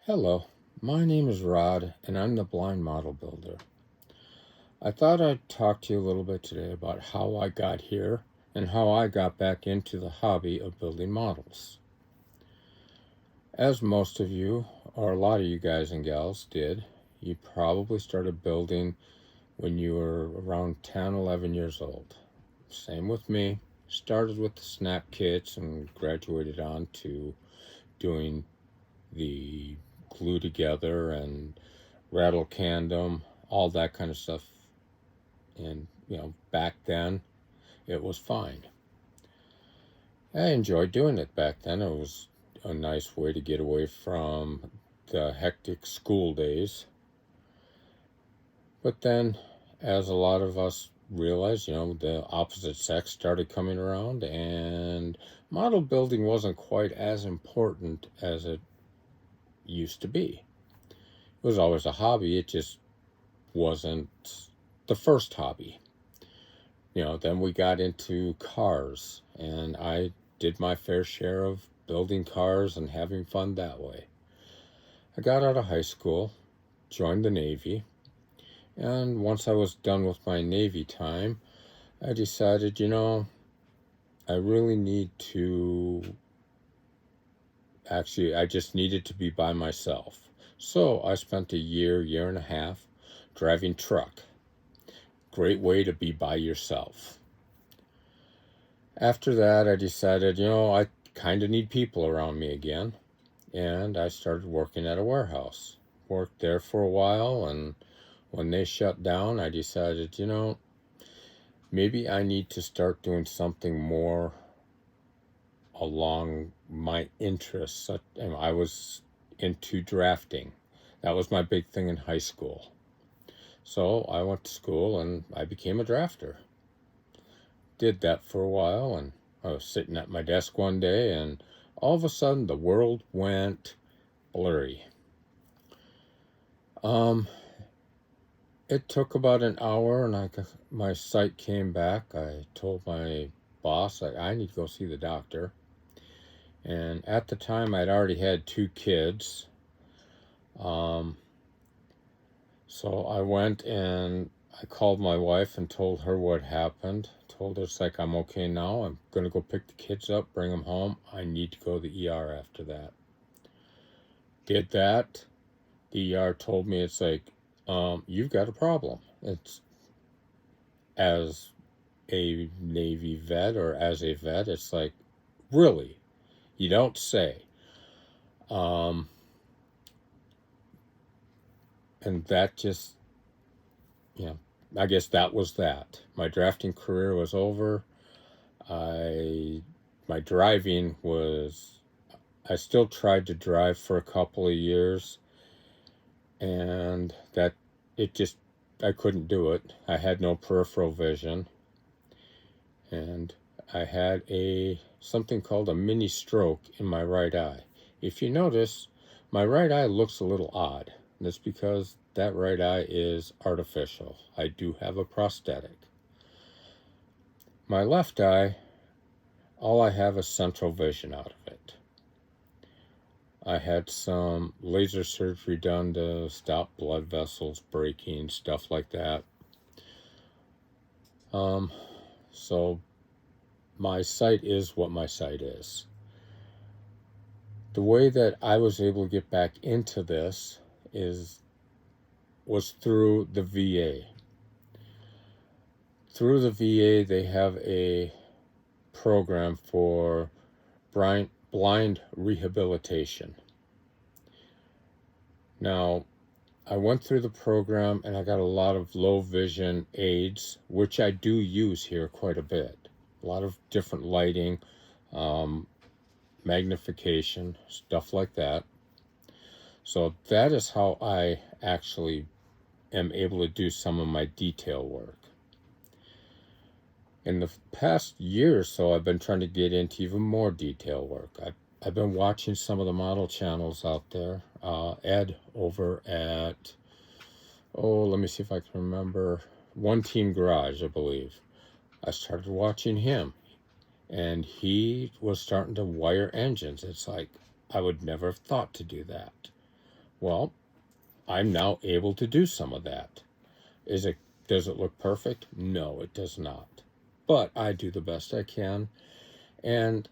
Hello, my name is Rod, and I'm the blind model builder. I thought I'd talk to you a little bit today about how I got here and how I got back into the hobby of building models. As most of you, or a lot of you guys and gals did, you probably started building when you were around 10, 11 years old. Same with me. Started with the snap kits and graduated on to doing the glue together and rattle candom, all that kind of stuff. And, back then it was fine. I enjoyed doing it back then. It was a nice way to get away from the hectic school days. But then, as a lot of us realized, the opposite sex started coming around, and model building wasn't quite as important as it used to be. It was always a hobby, it just wasn't the first hobby. Then we got into cars, and I did my fair share of building cars and having fun that way. I got out of high school, joined the Navy, and once I was done with my Navy time, I decided, I really need to, I just needed to be by myself. So I spent a year and a half driving truck. Great way to be by yourself. After that, I decided, I kind of need people around me again. And I started working at a warehouse. Worked there for a while, and when they shut down, I decided, maybe I need to start doing something more along my interests. And I was into drafting. That was my big thing in high school. So I went to school and I became a drafter. Did that for a while, and I was sitting at my desk one day, and all of a sudden the world went blurry. It took about an hour, and my sight came back. I told my boss I need to go see the doctor. And at the time, I'd already had 2 kids. So I went and I called my wife and told her what happened. Told her I'm okay now. I'm going to go pick the kids up, bring them home. I need to go to the ER after that. Did that. The ER told me you've got a problem. It's, as a Navy vet or as a vet, it's really? You don't say. And that just, I guess that was that. My drafting career was over. My driving was, I still tried to drive for a couple of years, and I couldn't do it. I had no peripheral vision, and I had something called a mini stroke in my right eye. If you notice, my right eye looks a little odd. That's because that right eye is artificial. I do have a prosthetic. My left eye, all I have is central vision out of it. I had some laser surgery done to stop blood vessels breaking, stuff like that. So my sight is what my sight is. The way that I was able to get back into this was through the VA. Through the VA, they have a program for blind rehabilitation. Now, I went through the program and I got a lot of low vision aids, which I do use here quite a bit. A lot of different lighting, magnification, stuff like that. So that is how I actually am able to do some of my detail work. In the past year or so, I've been trying to get into even more detail work. I've been watching some of the model channels out there. Ed over at, let me see if I can remember, One Team Garage, I believe. I started watching him, and he was starting to wire engines. It's I would never have thought to do that. Well, I'm now able to do some of that. Does it look perfect? No, it does not. But I do the best I can. And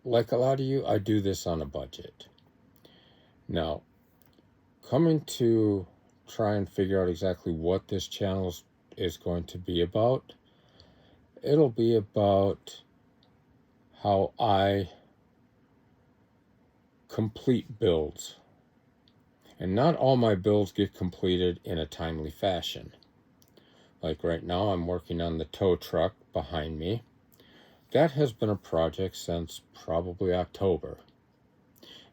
like a lot of you, I do this on a budget. Now, coming to try and figure out exactly what this channel is going to be about, it'll be about how I complete builds. And not all my builds get completed in a timely fashion. Like right now, I'm working on the tow truck behind me. That has been a project since probably October.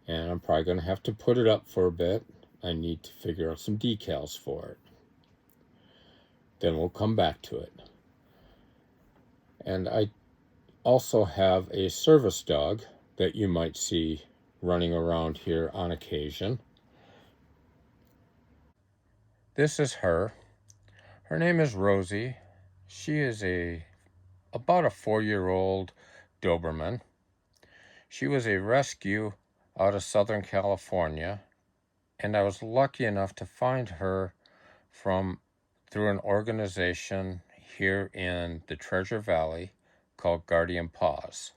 And I'm probably going to have to put it up for a bit. I need to figure out some decals for it. Then we'll come back to it. And I also have a service dog that you might see running around here on occasion. This is her. Her name is Rosie. She is about a 4-year-old Doberman. She was a rescue out of Southern California, and I was lucky enough to find her through an organization here in the Treasure Valley called Guardian Paws.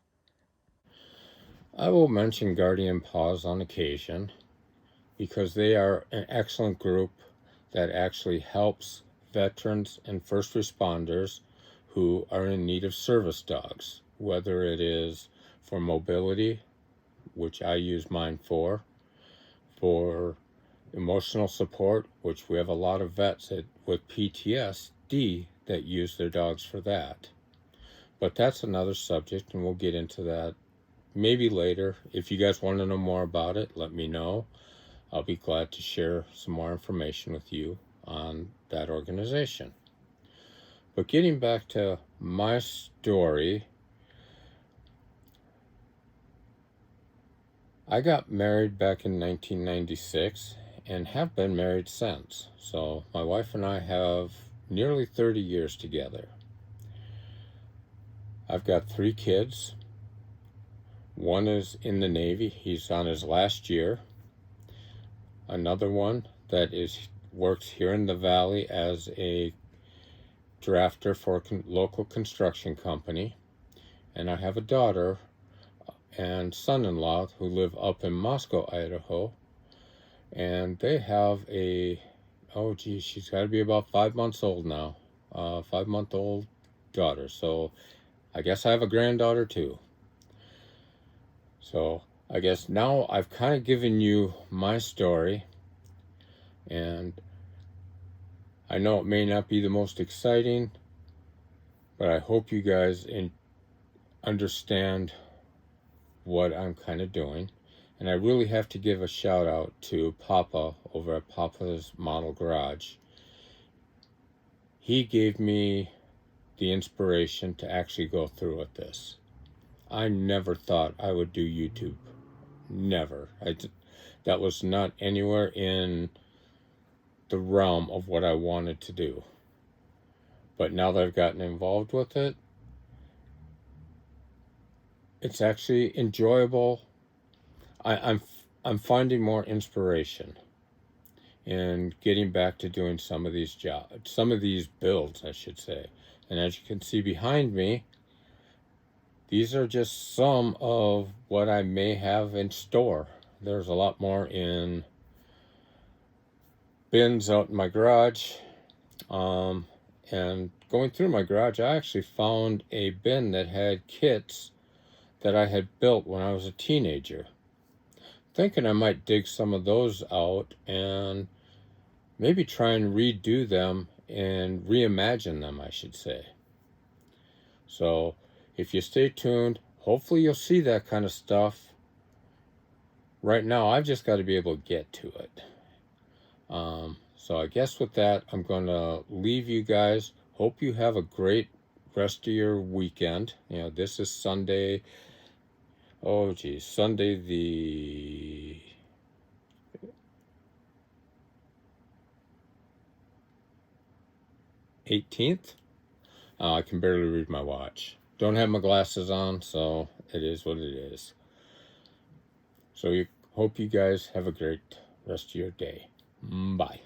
I will mention Guardian Paws on occasion because they are an excellent group that actually helps veterans and first responders who are in need of service dogs, whether it is for mobility, which I use mine for emotional support, which we have a lot of vets with PTSD that use their dogs for that. But that's another subject, and we'll get into that maybe later. If you guys want to know more about it, let me know. I'll be glad to share some more information with you on that organization. But getting back to my story, I got married back in 1996 and have been married since. So my wife and I have nearly 30 years together. I've got 3 kids. One is in the Navy. He's on his last year. Another one that works here in the Valley as a drafter for a local construction company. And I have a daughter and son-in-law who live up in Moscow, Idaho. And they have she's got to be about 5 months old now. 5-month-old daughter. So I guess I have a granddaughter too. So I guess now I've kind of given you my story, and I know it may not be the most exciting, but I hope you guys understand what I'm kind of doing. And I really have to give a shout out to Papa over at Papa's Model Garage. He gave me the inspiration to actually go through with this. I never thought I would do YouTube. Never. That was not anywhere in the realm of what I wanted to do. But now that I've gotten involved with it, it's actually enjoyable. I'm finding more inspiration in getting back to doing some of these builds, I should say. And as you can see behind me, these are just some of what I may have in store. There's a lot more in bins out in my garage. And going through my garage, I actually found a bin that had kits that I had built when I was a teenager. Thinking I might dig some of those out and maybe try and redo them and reimagine them, I should say. So if you stay tuned, hopefully you'll see that kind of stuff. Right now, I've just got to be able to get to it. So I guess with that, I'm going to leave you guys. Hope you have a great rest of your weekend. This is Sunday. Sunday the 18th. I can barely read my watch. Don't have my glasses on, so it is what it is. So hope you guys have a great rest of your day. Bye.